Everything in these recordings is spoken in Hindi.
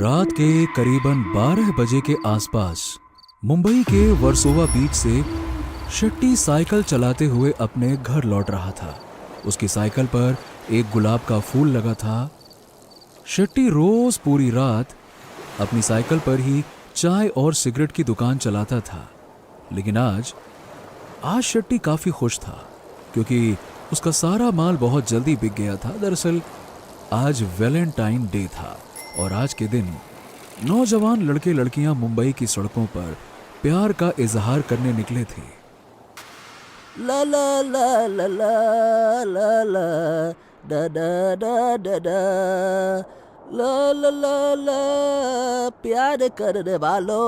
रात के करीबन 12 बजे के आसपास मुंबई के वर्सोवा बीच से शेट्टी साइकिल चलाते हुए अपने घर लौट रहा था। उसकी साइकिल पर एक गुलाब का फूल लगा था। शेट्टी रोज पूरी रात अपनी साइकिल पर ही चाय और सिगरेट की दुकान चलाता था, लेकिन आज शेट्टी काफी खुश था क्योंकि उसका सारा माल बहुत जल्दी बिक गया था। दरअसल आज वैलेंटाइन डे था और आज के दिन नौजवान लड़के लड़कियां मुंबई की सड़कों पर प्यार का इजहार करने निकले थे। ला ला ला ला ला ला ला डा डा डा डा डा ला ला ला ला प्यार करने वालों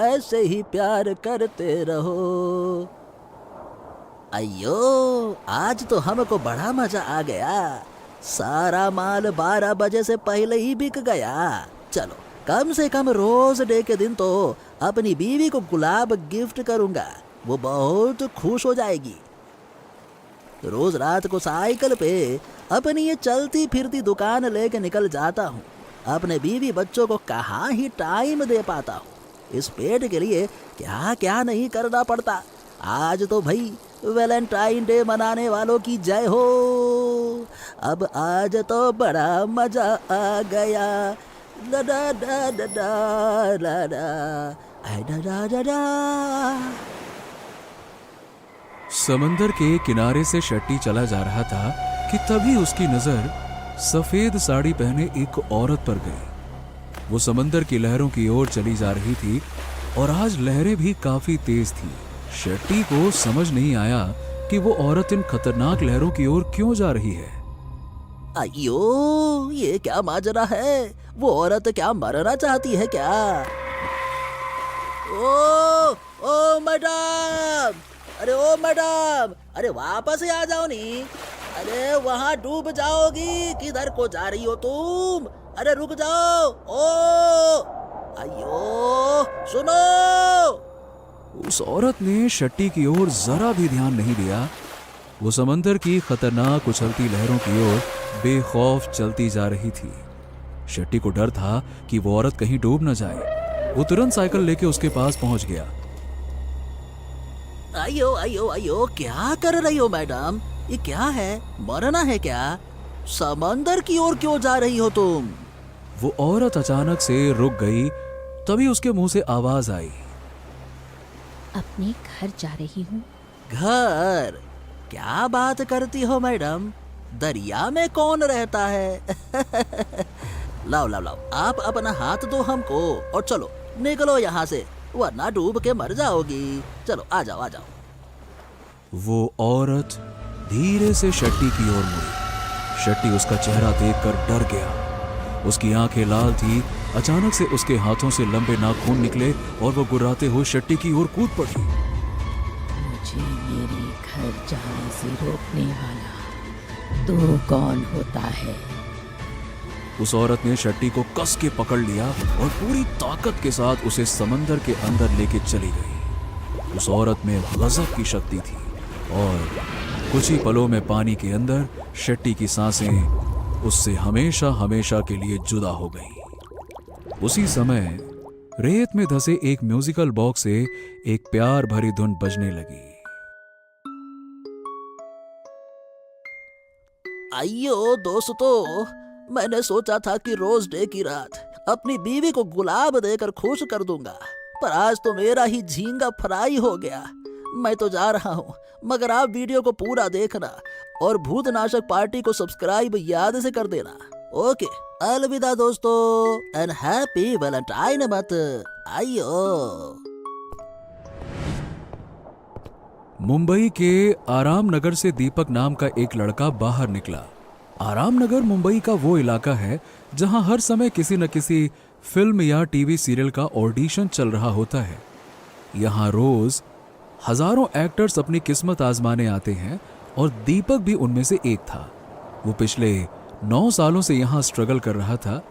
ऐसे ही प्यार करते रहो। अयो आज तो हमको बड़ा मजा आ गया। सारा माल 12 बजे से पहले ही बिक गया। चलो कम से कम रोज डे के दिन तो अपनी बीवी को गुलाब गिफ्ट करूंगा, वो बहुत खुश हो जाएगी। रोज रात को साइकिल पे अपनी ये चलती फिरती दुकान लेके निकल जाता हूँ। अपने बीवी बच्चों को कहाँ ही टाइम दे पाता हूँ। इस पेट के लिए क्या क्या नहीं करना पड़ता। आज तो भाई वैलेंटाइन डे मनाने वालों की जय हो। अब आज तो बड़ा मजा आ गया। ला डा डा डा डा ला डा आई डा डा डा डा। समंदर के किनारे से शेट्टी चला जा रहा था कि तभी उसकी नजर सफेद साड़ी पहने एक औरत पर गई। वो समंदर की लहरों की ओर चली जा रही थी और आज लहरें भी काफी तेज थी। शेट्टी को समझ नहीं आया कि वो औरत इन खतरनाक लहरों की ओर क्यों जा रही है। अयो ये क्या माजरा है? वो औरत क्या मरना चाहती है क्या? ओ मैडम, अरे ओ मैडम, अरे वापस ही आ जाओ नी। अरे वहाँ डूब जाओगी, किधर को जा रही हो तुम? अरे रुक जाओ। ओ अयो सुनो। उस औरत ने शेट्टी की ओर जरा भी ध्यान नहीं दिया। वो समंदर की खतरनाक उछलती लहरों की ओर बेखौफ चलती जा रही थी। शेट्टी को डर था कि वो औरत कहीं डूब न जाए। वो तुरंत साइकिल लेके उसके पास पहुंच गया। अयो अयो अयो क्या कर रही हो मैडम? ये क्या है? मरना है क्या? समंदर की ओर क्यों जा रही हो तुम? वो औरत अचानक से रुक गई। तभी उसके मुंह से आवाज आई, अपने घर जा रही हूँ। घर? क्या बात करती हो मैडम? दरिया में कौन रहता है? लाओ लाओ लाओ, आप अपना हाथ दो हमको और चलो निकलो यहाँ से, वरना डूब के मर जाओगी। चलो आ जाओ आ जाओ। वो औरत धीरे से शेट्टी की ओर मुड़ी। शेट्टी उसका चेहरा देखकर डर गया। उसकी आंखें लाल थी। अचानक से उसके हाथों से लंबे नाखून निकले और वो गुर्राते हुए शेट्टी की ओर कूद पड़ी। मुझे मेरे घर जाने से रोकने वाला तू कौन होता है? उस औरत ने शेट्टी को कस के पकड़ लिया और पूरी ताकत के साथ उसे समंदर के अंदर लेके चली गई। उस औरत में गजब की शक्ति थी और कुछ ही पलों में पानी के अंदर शेट्टी की सांसें उससे हमेशा हमेशा के लिए जुदा हो गई। उसी समय रेत में धंसे एक म्यूजिकल बॉक्स से एक प्यार भरी धुन बजने लगी। अयो दोस्तों, मैंने सोचा था कि रोज डे की रात अपनी बीवी को गुलाब देकर खुश कर दूंगा, पर आज तो मेरा ही झींगा फ्राई हो गया। मैं तो जा रहा हूँ, मगर आप वीडियो को पूरा देखना और भूतनाशक पार्टी को सब्सक्राइब याद से कर देना। ओके, अलविदा दोस्तों एंड हैप्पी वैलेंटाइन मंथ। आइयो। मुंबई के आराम नगर से दीपक नाम का एक लड़का बाहर निकला। आराम नगर मुंबई का वो इलाका है जहां हर समय किसी न किसी फिल्म या टीवी सीरियल का ऑडिशन चल रहा होता है। यहां रोज हजारों एक्टर्स अपनी किस्मत आजमाने आते हैं और दीपक भी उनमें से एक था। वो पिछले 9 सालों से यहां स्ट्रगल कर रहा था।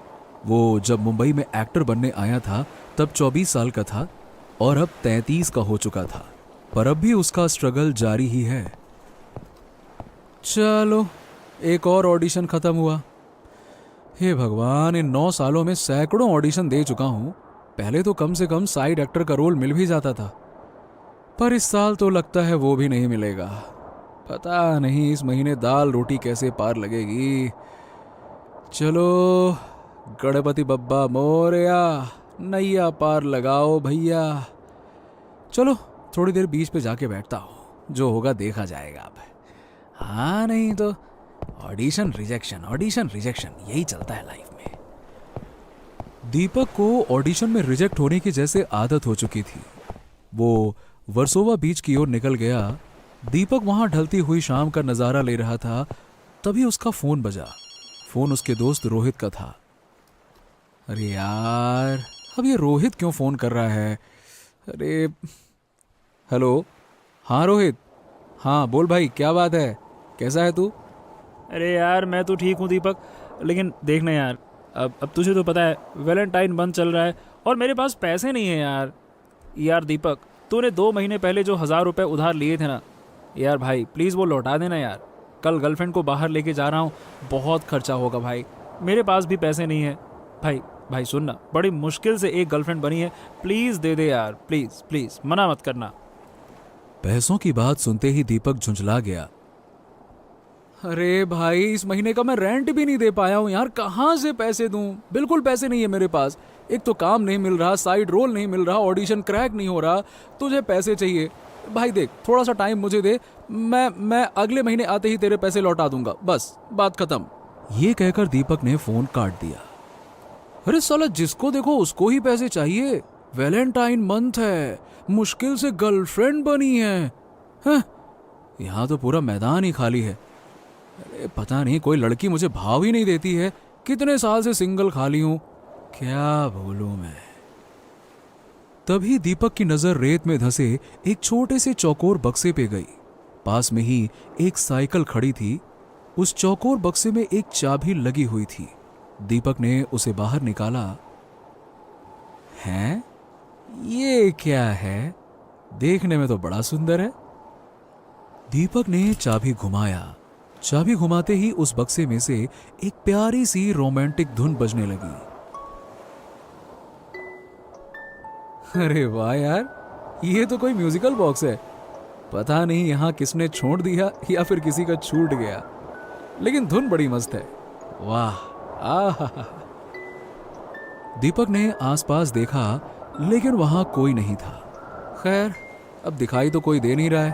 वो जब मुंबई में एक्टर बनने आया था तब 24 साल का था और अब 33 का हो चुका था, पर अब भी उसका स्ट्रगल जारी ही है। चलो एक और ऑडिशन खत्म हुआ। हे भगवान, इन 9 सालों में सैकड़ों ऑडिशन दे चुका हूं। पहले तो कम से कम साइड एक्टर का रोल मिल भी जाता था, पर इस साल तो लगता है वो भी नहीं मिलेगा। पता नहीं इस महीने दाल रोटी कैसे पार लगेगी। चलो, गणपति बप्पा मोरया, नैया पार लगाओ भैया। चलो, थोड़ी देर बीच पे जाके बैठता हूँ, जो होगा देखा जाएगा अब। हाँ, नहीं तो ऑडिशन रिजेक्शन यही चलता है लाइफ में। दीपक को ऑडिशन में रिजेक्ट होने की जैसे आदत हो चुकी थी। वो वर्सोवा बीच की ओर निकल गया। दीपक वहां ढलती हुई शाम का नजारा ले रहा था, तभी उसका फोन बजा। फोन उसके दोस्त रोहित का था। अरे यार, अब ये रोहित क्यों फोन कर रहा है? अरे, हेलो। हाँ रोहित, हाँ बोल भाई, क्या बात है, कैसा है तू? अरे यार, मैं तो ठीक हूँ दीपक, लेकिन देखना यार, अब तुझे तो पता है वैलेंटाइन बंद चल रहा है और मेरे पास पैसे नहीं है यार। यार दीपक, तूने 2 महीने पहले जो 1000 रुपये उधार लिए थे ना, यार भाई प्लीज़ वो लौटा देना यार। कल गर्लफ्रेंड को बाहर लेके जा रहा हूँ, बहुत खर्चा होगा भाई, मेरे पास भी पैसे नहीं है। भाई सुन ना, बड़ी मुश्किल से एक गर्लफ्रेंड बनी है, प्लीज़ दे दे यार, प्लीज़ प्लीज़, मना मत करना। पैसों की बात सुनते ही दीपक झुंझला गया। अरे भाई, इस महीने का मैं रेंट भी नहीं दे पाया हूँ यार, कहाँ से पैसे दूँ? बिल्कुल पैसे नहीं है मेरे पास। एक तो काम नहीं मिल रहा, साइड रोल नहीं मिल रहा, ऑडिशन क्रैक नहीं हो रहा, तुझे पैसे चाहिए। भाई देख, थोड़ा सा टाइम मुझे दे, मैं अगले महीने आते ही तेरे पैसे लौटा दूंगा, बस बात खत्म। ये कहकर दीपक ने फोन काट दिया। अरे साला, जिसको देखो उसको ही पैसे चाहिए। वैलेंटाइन मंथ है, मुश्किल से गर्लफ्रेंड बनी है। यहाँ तो पूरा मैदान ही खाली है। अरे पता नहीं, कोई लड़की मुझे भाव ही नहीं देती है। कितने साल से सिंगल खाली हूं, क्या बोलूं मैं। तभी दीपक की नजर रेत में धंसे एक छोटे से चौकोर बक्से पे गई। पास में ही एक साइकिल खड़ी थी। उस चौकोर बक्से में एक चाबी लगी हुई थी। दीपक ने उसे बाहर निकाला। हैं? ये क्या है? देखने में तो बड़ा सुंदर है। दीपक ने चाबी घुमाया। चाबी घुमाते ही उस बक्से में से एक प्यारी सी रोमांटिक धुन बजने लगी। अरे वाह यार, ये तो कोई म्यूजिकल बॉक्स है। पता नहीं यहां किसने छोड़ दिया या फिर किसी का छूट गया, लेकिन धुन बड़ी मस्त है। वाह, आहा। दीपक ने आसपास देखा, लेकिन वहां कोई नहीं था। खैर, अब दिखाई तो कोई दे नहीं रहा है।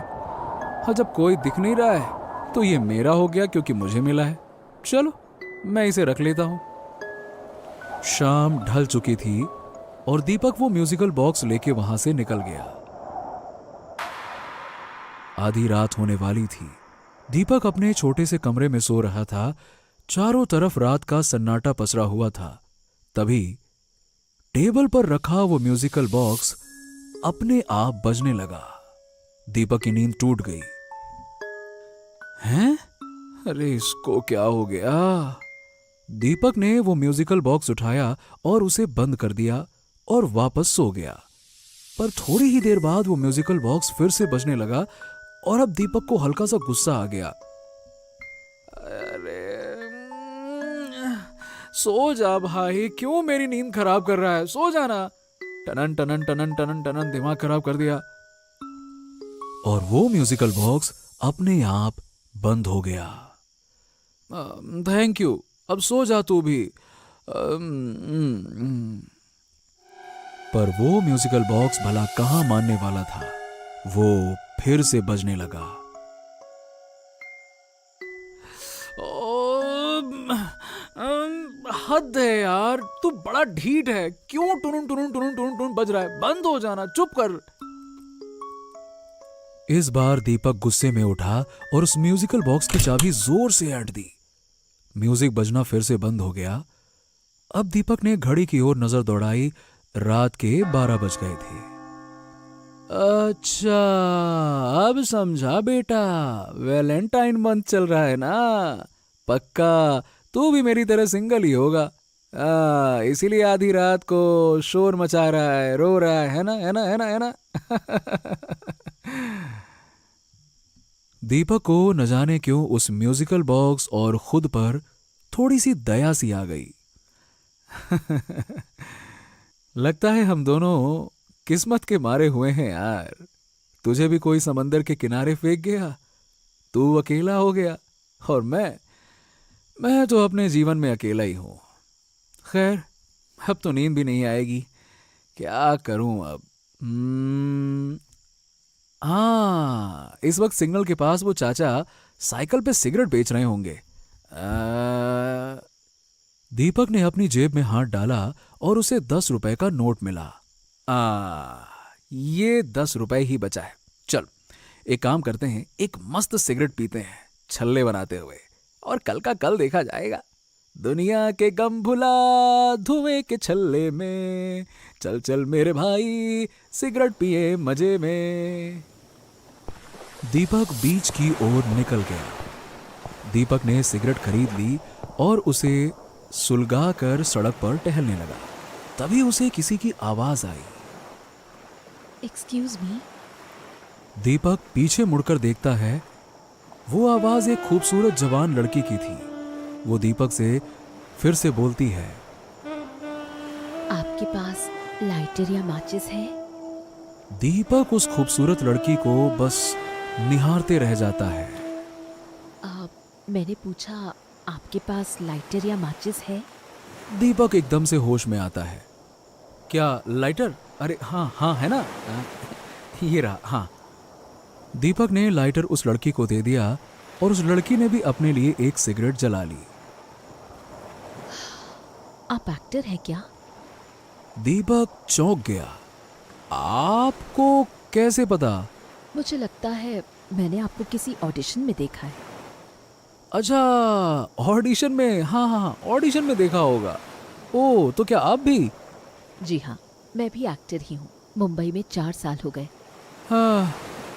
हाँ, जब कोई दिख नहीं रहा है तो ये मेरा हो गया, क्योंकि मुझे मिला है। चलो, मैं इसे रख लेता हूं। शाम ढल चुकी थी और दीपक वो म्यूजिकल बॉक्स लेके वहां से निकल गया। आधी रात होने वाली थी। दीपक अपने छोटे से कमरे में सो रहा था। चारों तरफ रात का सन्नाटा पसरा हुआ था। तभी टेबल पर रखा वो म्यूजिकल बॉक्स अपने आप बजने लगा। दीपक की नींद टूट गई। हैं? अरे इसको क्या हो गया? दीपक ने वो म्यूजिकल बॉक्स उठाया और उसे बंद कर दिया और वापस सो गया। पर थोड़ी ही देर बाद वो म्यूजिकल बॉक्स फिर से बजने लगा और अब दीपक को हल्का सा गुस्सा आ गया। अरे सो जा भाई, क्यों मेरी नींद खराब कर रहा है? सो जाना। टनन टनन टनन टनन टनन दिमाग खराब कर दिया और वो म्यूजिकल बॉक्स अपने आप बंद हो गया। थैंक यू, अब सो जा तू भी। पर वो म्यूजिकल बॉक्स भला कहां मानने वाला था। वो फिर से बजने लगा। हद है यार, तू बड़ा ढीठ है। क्यों टुनुन टुनुन टुनुन टुनुन टुनुन बज रहा है? बंद हो जाना, चुप कर। इस बार दीपक गुस्से में उठा और उस म्यूजिकल बॉक्स की चाबी जोर से ऐंठ दी। म्यूजिक बजना फिर से बंद हो गया। अब दीपक ने घड़ी की ओर नजर दौड़ाई। रात के 12 बज गए थे। अच्छा, अब समझा बेटा, वैलेंटाइन मंथ चल रहा है ना। पक्का तू भी मेरी तरह सिंगल ही होगा। इसीलिए आधी रात को शोर मचा रहा है, रो रहा है ना, है ना, है ना, है ना। दीपक को न जाने क्यों उस म्यूजिकल बॉक्स और खुद पर थोड़ी सी दया सी आ गई। लगता है हम दोनों किस्मत के मारे हुए हैं यार। तुझे भी कोई समंदर के किनारे फेंक गया, तू अकेला हो गया, और मैं तो अपने जीवन में अकेला ही हूं। खैर, अब तो नींद भी नहीं आएगी, क्या करूं अब। हाँ, इस वक्त सिग्नल के पास वो चाचा साइकिल पे सिगरेट बेच रहे होंगे। दीपक ने अपनी जेब में हाथ डाला और उसे 10 रुपए का नोट मिला। ये 10 रुपए ही बचा है। चल, एक काम करते हैं, एक मस्त सिगरेट पीते हैं छल्ले बनाते हुए, और कल का कल देखा जाएगा। दुनिया के गम भुला धुएं के छल्ले में, चल चल मेरे भाई सिगरेट पिए मजे में। दीपक बीच की ओर निकल गया। दीपक ने सिगरेट खरीद ली और उसे सुलगा कर सड़क पर टहलने लगा। तभी उसे किसी की आवाज आई। Excuse me. दीपक पीछे मुड़कर देखता है। वो आवाज एक खूबसूरत जवान लड़की की थी। वो दीपक से फिर से बोलती है, आपके पास लाइटर या माचिस है? दीपक उस खूबसूरत लड़की को बस निहारते रह जाता है। मैंने पूछा, आपके पास लाइटर या माचिस है? दीपक एकदम से होश में आता है। क्या लाइटर? अरे हाँ हाँ, है ना, ये रहा। हाँ। दीपक ने लाइटर उस लड़की को दे दिया और उस लड़की ने भी अपने लिए एक सिगरेट जला ली। आप एक्टर हैं क्या? दीपक चौंक गया। आपको कैसे पता? मुझे लगता है मैंने आपको किसी ऑडिशन में देखा है। अच्छा, ऑडिशन में? हाँ हाँ, ऑडिशन में देखा होगा। ओ, तो क्या आप भी? जी हाँ, मैं भी एक्टर ही हूँ। मुंबई में 4 साल हो गए। हाँ,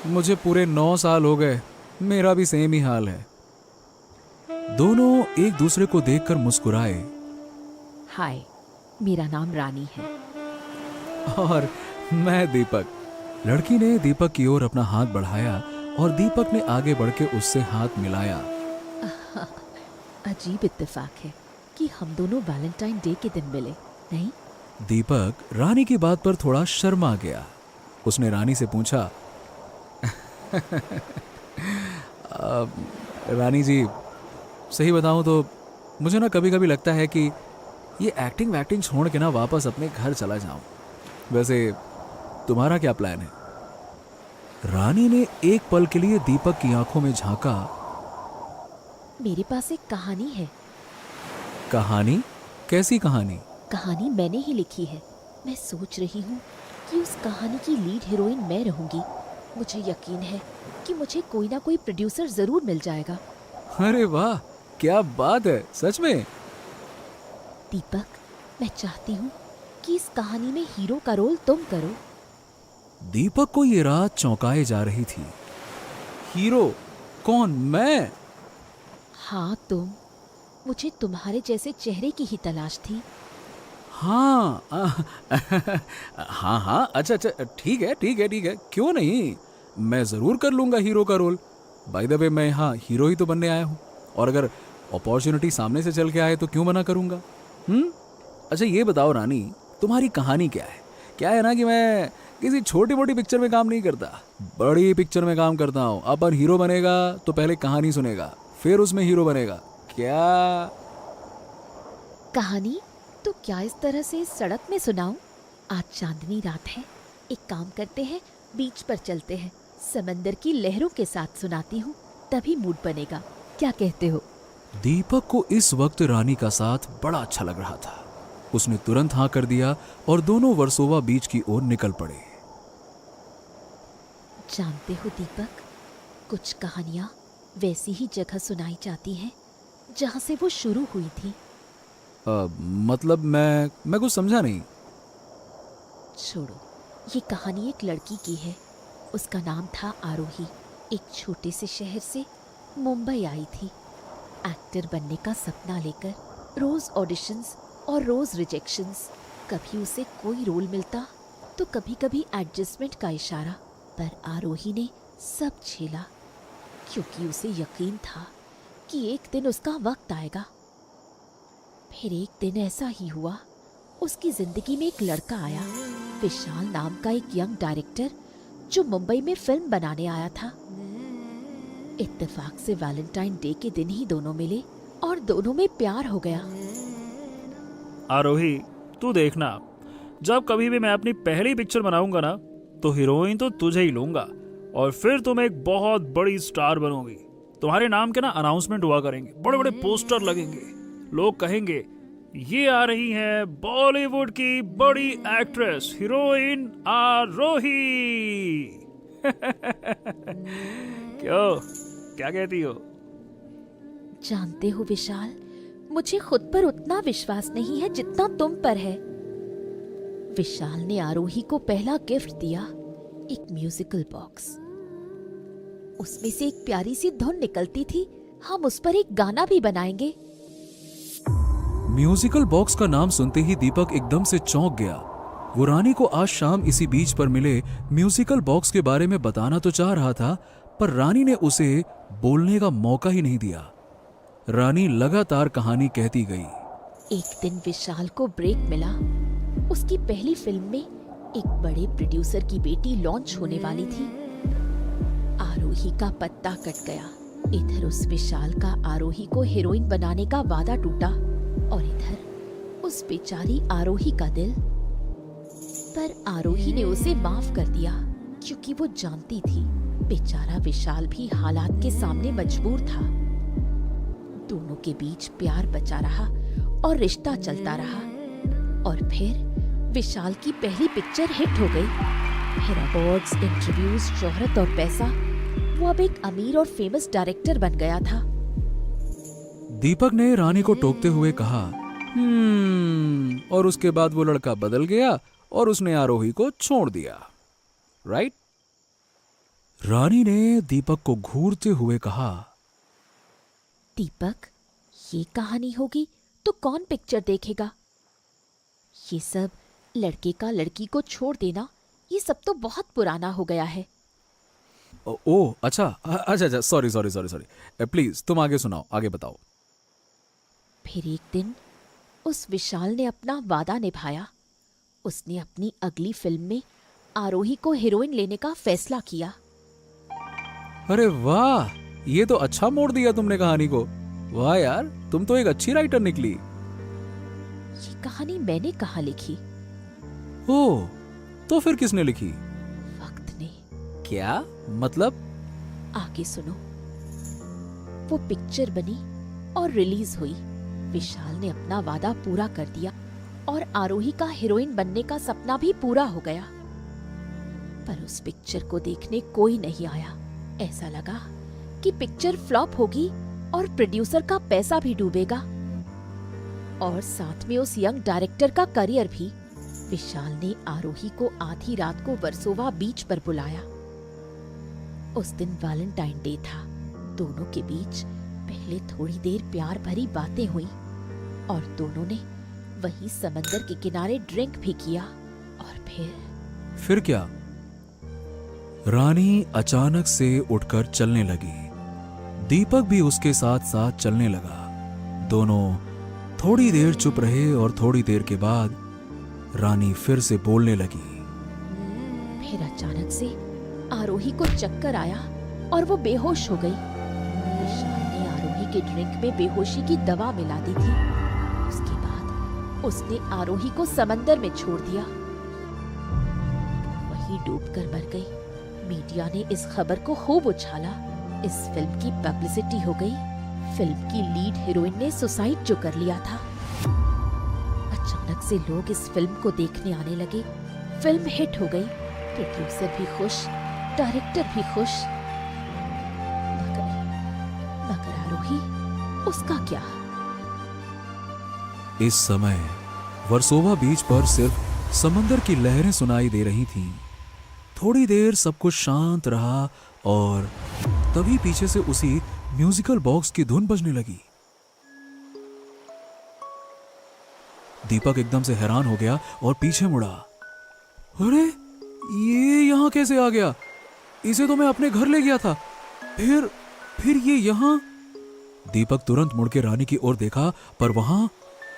मुझे पूरे 9 साल हो गए। मेरा भी सेम ही हाल है। दोनों एक दूसरे को देखकर मुस्कुराए। हाय, मेरा नाम रानी है। और मैं दीपक। लड़की ने दीपक की ओर अपना हाथ बढ़ाया और दीपक ने आगे बढ़ के उससे हाथ मिलाया। अजीब इत्तेफाक है कि हम दोनों वैलेंटाइन डे के दिन मिले, नहीं? दीपक रानी की बात पर थोड़ा शर्मा गया। उसने रानी से पूछा, रानी जी, सही बताऊं तो मुझे ना कभी कभी लगता है कि ये एक्टिंग वैक्टिंग छोड़ के ना वापस अपने घर चला जाऊं। वैसे तुम्हारा क्या प्लान है? रानी ने एक पल के लिए दीपक की आंखों में झांका। मेरे पास एक कहानी है। कहानी? कैसी कहानी? कहानी मैंने ही लिखी है। मैं सोच रही हूँ कि उस कहानी की लीड हीरोइन मैं रहूंगी। मुझे यकीन है कि मुझे कोई ना कोई प्रोड्यूसर जरूर मिल जाएगा। अरे वाह, क्या बात है, सच में? दीपक, मैं चाहती हूँ कि इस कहानी में हीरो का रोल तुम करो। दीपक को ये रात चौंकाए जा रही थी। हीरो? कौन, मैं? हाँ, तुम। मुझे तुम्हारे जैसे चेहरे की ही तलाश थी। हाँ हाँ हाँ, अच्छा अच्छा, ठीक है ठीक है ठीक है, क्यों नहीं, मैं जरूर कर लूंगा हीरो का रोल। बाय द वे, मैं यहाँ हीरो ही तो बनने आया हूँ, और अगर अपॉर्चुनिटी सामने से चल के आए तो क्यों मना करूंगा। अच्छा ये बताओ रानी, तुम्हारी कहानी क्या है? क्या है ना कि मैं किसी छोटी मोटी पिक्चर में काम नहीं करता, बड़ी पिक्चर में काम करता हूँ। अपन हीरो बनेगा तो पहले कहानी सुनेगा, फिर उसमें हीरो बनेगा। क्या कहानी? तो क्या इस तरह से सड़क में सुनाऊं? आज चांदनी रात है, एक काम करते हैं, बीच पर चलते हैं, समंदर की लहरों के साथ सुनाती हूँ, तभी मूड बनेगा। क्या कहते हो? दीपक को इस वक्त रानी का साथ बड़ा अच्छा लग रहा था। उसने तुरंत हाँ कर दिया और दोनों वर्सोवा बीच की ओर निकल पड़े। जानते हो दीपक, कुछ कहानियां वैसी ही जगह सुनाई जाती हैं जहां से वो शुरू हुई थी। मतलब मैं कुछ समझा नहीं। छोड़ो, ये कहानी एक लड़की की है। उसका नाम था आरोही। एक छोटे से शहर से मुंबई आई थी, एक्टर बनने का सपना लेकर। रोज ऑडिशंस और रोज रिजेक्शंस। कभी उसे कोई रोल मिलता तो कभी कभी एडजस्टमेंट का इशारा, पर आरोही ने सब झेला, क्योंकि उसे यकीन था कि एक दिन उसका वक्त आएगा। फिर एक दिन ऐसा ही हुआ, उसकी जिंदगी में एक लड़का आया, विशाल नाम का एक यंग डायरेक्टर जो मुंबई में फिल्म बनाने आया था। इत्तेफाक से वैलेंटाइन डे के दिन ही दोनों मिले और दोनों में प्यार हो गया। आरोही, तू देखना, जब कभी भी मैं अपनी पहली पिक्चर बनाऊंगा ना, तो हीरोइन तो तुझे ही लूंगा और फिर तुम एक बहुत बड़ी स्टार बनोगी। तुम्हारे नाम के ना अनाउंसमेंट हुआ करेंगे, बड़े बड़े पोस्टर लगेंगे, लोग कहेंगे ये आ रही है बॉलीवुड की बड़ी एक्ट्रेस हीरोइन आरोही। क्यों, क्या कहती हो? जानते हो विशाल, मुझे खुद पर उतना विश्वास नहीं है जितना तुम पर है। विशाल ने आरोही को पहला गिफ्ट दिया, एक म्यूजिकल बॉक्स। उसमें से एक प्यारी सी धुन निकलती थी, हम उस पर एक गाना भी बनाएंगे। म्यूजिकल बॉक्स का नाम सुनते ही दीपक एकदम से चौंक गया। वो रानी को आज शाम इसी बीच पर मिले म्यूजिकल बॉक्स के बारे में बताना तो चाह रहा था, पर रानी ने उसे बोलने का मौका ही नहीं दिया। रानी लगातार कहानी कहती गई। एक दिन विशाल को ब्रेक मिला। उसकी पहली फिल्म में एक बड़े प्रोड्यूसर की बेटी लॉन्च होने वाली थी। आरोही का पत्ता कट गया। इधर उस विशाल का आरोही को हीरोइन बनाने का वादा टूटा और इधर उस बेचारी आरोही का दिल। पर आरोही ने उसे माफ कर दिया क्योंकि वो जानती थी बेचारा विशाल भी हालात के सामने मजबूर था। दोनों के बीच प्यार बचा रहा और रिश्ता चलता रहा। और फिर विशाल की पहली पिक्चर हिट हो गई। फिर अवार्ड्स, इंटरव्यूज, शोहरत और पैसा। वो अब एक अमीर और फेमस डायरेक्टर बन गया था। दीपक ने रानी को टोकते हुए कहा, और उसके बाद वो लड़का बदल गया और उसने आरोही को छोड़ दिया, राइट? रानी ने दीपक को घूरते हुए कहा, दीपक, ये कहानी होगी तो कौन पिक्चर देखेगा? ये सब लड़के का लड़की को छोड़ देना, ये सब तो बहुत पुराना हो गया है। ओ अच्छा अच्छा, सॉरी, प्लीज तुम आगे सुनाओ, आगे बताओ। फिर एक दिन उस विशाल ने अपना वादा निभाया। उसने अपनी अगली फिल्म में आरोही को हीरोइन लेने का फैसला किया। अरे वाह, ये तो अच्छा मोड़ दिया तुमने कहानी को। वाह यार, तुम तो एक अच्छी राइटर निकली। ये कहानी मैंने कहाँ लिखी? ओह, तो फिर किसने लिखी? वक्त ने। क्या मतलब? आगे सुनो। वो पिक्चर बनी और रिलीज हुई। विशाल ने अपना वादा पूरा कर दिया और आरोही का हीरोइन बनने का सपना भी पूरा हो गया। पर उस पिक्चर को देखने कोई नहीं आया। ऐसा लगा कि पिक्चर फ्लॉप होगी और प्रोड्यूसर का पैसा भी डूबेगा और साथ में उस यंग डायरेक्टर का करियर भी। विशाल ने आरोही को आधी रात को वर्सोवा बीच पर बुलाया। उस दिन वैलेंटाइन डे था। दोनों के बीच पहले थोड़ी देर प्यार भरी बातें हुई और दोनों ने वहीं समंदर के किनारे ड्रिंक भी किया। और फिर क्या? रानी अचानक से उठकर चलने लगी। दीपक भी उसके साथ साथ चलने लगा। दोनों थोड़ी देर चुप रहे और थोड़ी देर के बाद रानी फिर से बोलने लगी। फिर अचानक से आरोही को चक्कर आया और वो बेहोश हो गई। विशाल ने आरोही के ड्रिंक में बेहोशी की दवा मिला दी थी। उसके बाद उसने आरोही को समंदर में छोड़ दिया। वहीं डूबकर मर गई। मीडिया ने इस खबर को खूब उछाला। इस फिल्म की पब्लिसिटी हो गई। फिल्म की लीड हीरोइन ने सुसाइड जो कर लिया था। अचानक से लोग इस फिल्म को देखने आने लगे। फिल्म हिट हो गई। प्रोड्यूसर भी खुश, डायरेक्टर भी खुश। मगर आरोही, उसका क्या? इस समय वर्सोवा बीच पर सिर्फ समंदर की लहरें सुनाई दे रही थीं। थोड़ी देर सब कुछ शांत रहा और तभी पीछे से उसी म्यूजिकल बॉक्स की धुन बजने लगी। दीपक एकदम से हैरान हो गया और पीछे मुड़ा। अरे, ये यहां कैसे आ गया? इसे तो मैं अपने घर ले गया था। फिर ये यहां? दीपक तुरंत मुड़ के रानी की ओर देखा, पर वहां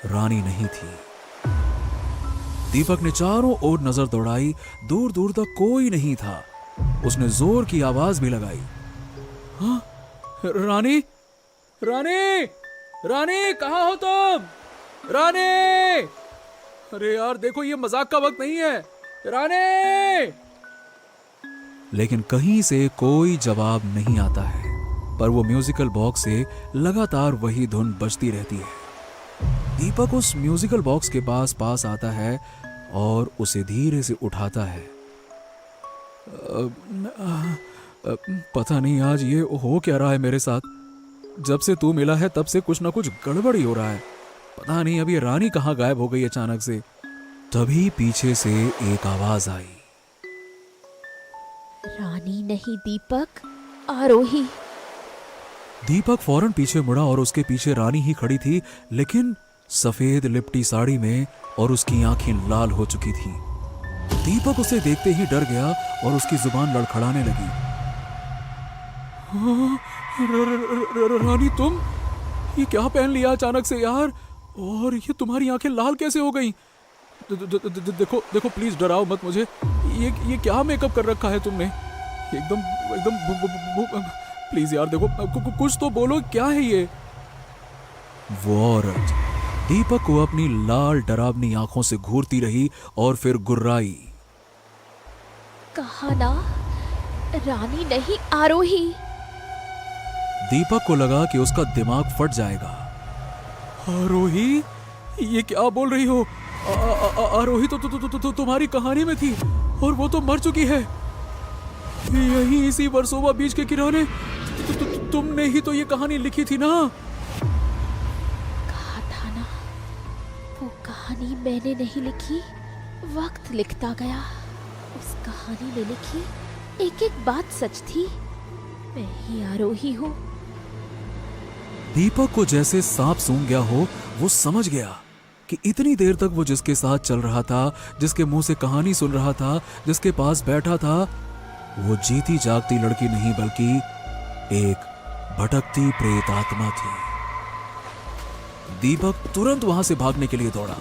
रानी नहीं थी। दीपक ने चारों ओर नजर दौड़ाई, दूर दूर तक कोई नहीं था। उसने जोर की आवाज भी लगाई, हाँ? रानी, रानी, रानी, कहाँ हो तुम? रानी! अरे यार देखो, ये मजाक का वक्त नहीं है। रानी! लेकिन कहीं से कोई जवाब नहीं आता है, पर वो म्यूजिकल बॉक्स से लगातार वही धुन बजती रहती है। दीपक उस म्यूजिकल बॉक्स के पास आता है और उसे धीरे से उठाता है। पता नहीं आज ये हो क्या रहा है मेरे साथ। जब से तू मिला है तब से कुछ ना कुछ गड़बड़ ही हो रहा है। पता नहीं अब ये रानी कहाँ गायब हो गई अचानक से। तभी पीछे से एक आवाज आई, रानी नहीं दीपक, आरोही। दीपक फौरन पीछे मुड़ा और उसके पीछे रानी ही खड़ी थी, लेकिन सफेद लिपटी साड़ी में, और उसकी आंखें लाल हो चुकी थी। दीपक उसे देखते ही डर गया और उसकी जुबान लड़खड़ाने लगी। रानी तुम ये क्या पहन लिया अचानक से यार, और ये तुम्हारी आंखें लाल कैसे हो गई? देखो देखो प्लीज डराओ मत मुझे। ये क्या मेकअप कर रखा है तुमने? एकदम एकदम प्लीज यार देखो, कुछ तो बोलो, क्या है ये? वो औरत दीपक को अपनी लाल डरावनी आंखों से घूरती रही और फिर गुर्राई, कहा ना रानी नहीं आरोही। दीपक को लगा कि उसका दिमाग फट जाएगा। आरोही? ये क्या बोल रही हो? आरोही तो तुम्हारी कहानी में थी और वो तो मर चुकी है। यही इसी वर्सोवा बीच के किनारे तुमने ही तो ये कहानी लिखी थी ना? कहा था ना, वो कहानी मैंने नहीं लिखी, वक्त लिखता गया। उस कहानी में लिखी एक एक बात सच थी। मैं ही आरोही हूँ। दीपक को जैसे सांप सूंघ गया हो। वो समझ गया कि इतनी देर तक वो जिसके साथ चल रहा था, जिसके मुंह से कहानी सुन रहा था, जिसके पास बैठा था, वो जीती जागती लड़की नहीं बल्कि एक भटकती प्रेत आत्मा थी। दीपक तुरंत वहां से भागने के लिए दौड़ा।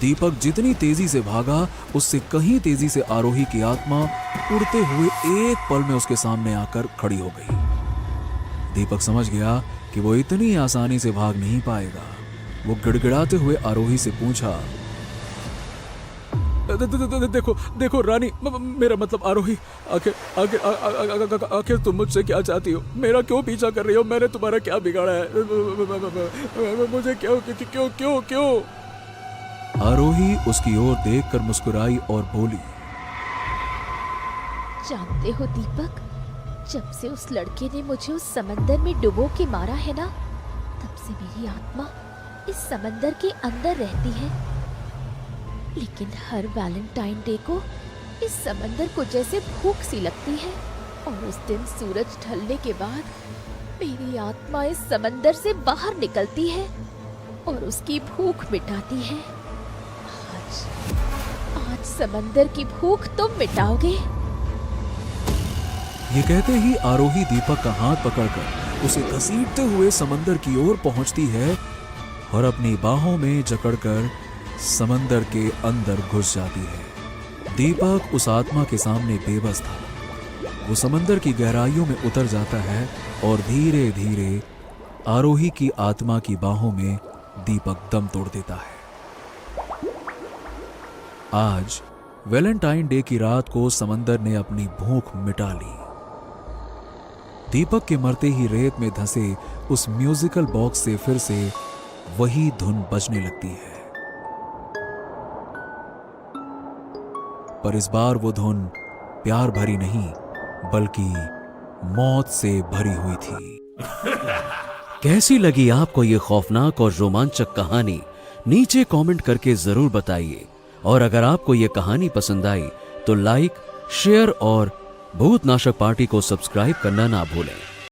दीपक जितनी तेजी से भागा, उससे कहीं तेजी से आरोही की आत्मा उड़ते हुए एक पल में उसके सामने आकर खड़ी हो गई। दीपक समझ गया कि वो इतनी आसानी से भाग नहीं पाएगा। वो गिड़गिड़ाते हुए आरोही से पूछा, देखो देखो रानी, मेरा मतलब आरोही, आखिर तुम मुझसे क्या चाहती हो? मेरा क्यों पीछा कर रही हो? मैंने तुम्हारा क्या बिगाड़ा है? मुझे क्यों क्यों क्यों क्यों? आरोही उसकी ओर देखकर मुस्कुराई और बोली, जानते हो दीपक, जब से उस लड़के ने मुझे उस समंदर में डुबो के मारा है ना, तब से मेरी आत्मा इस समंदर के अंदर रहती है। लेकिन हर वैलेंटाइन डे को इस समंदर को जैसे भूख सी लगती है, और उस दिन सूरज ढलने के बाद मेरी आत्मा इस समंदर से बाहर निकलती है और उसकी भूख मिटाती है। आज समंदर की भूख तुम मिटाओगे। ये कहते ही आरोही दीपक का हाथ पकड़कर उसे घसीटते हुए समंदर की ओर पहुंचती है और अपनी बाहों में जकड़कर समंदर के अंदर घुस जाती है। दीपक उस आत्मा के सामने बेबस था। वो समंदर की गहराइयों में उतर जाता है और धीरे धीरे आरोही की आत्मा की बाहों में दीपक दम तोड़ देता है। आज वैलेंटाइन डे की रात को समंदर ने अपनी भूख मिटा ली। दीपक के मरते ही रेत में धंसे उस म्यूजिकल बॉक्स से फिर से वही धुन बजने लगती है, पर इस बार वो धुन प्यार भरी नहीं बल्कि मौत से भरी हुई थी। कैसी लगी आपको ये खौफनाक और रोमांचक कहानी? नीचे कमेंट करके जरूर बताइए। और अगर आपको ये कहानी पसंद आई तो लाइक, शेयर और भूतनाशक पार्टी को सब्सक्राइब करना ना भूलें।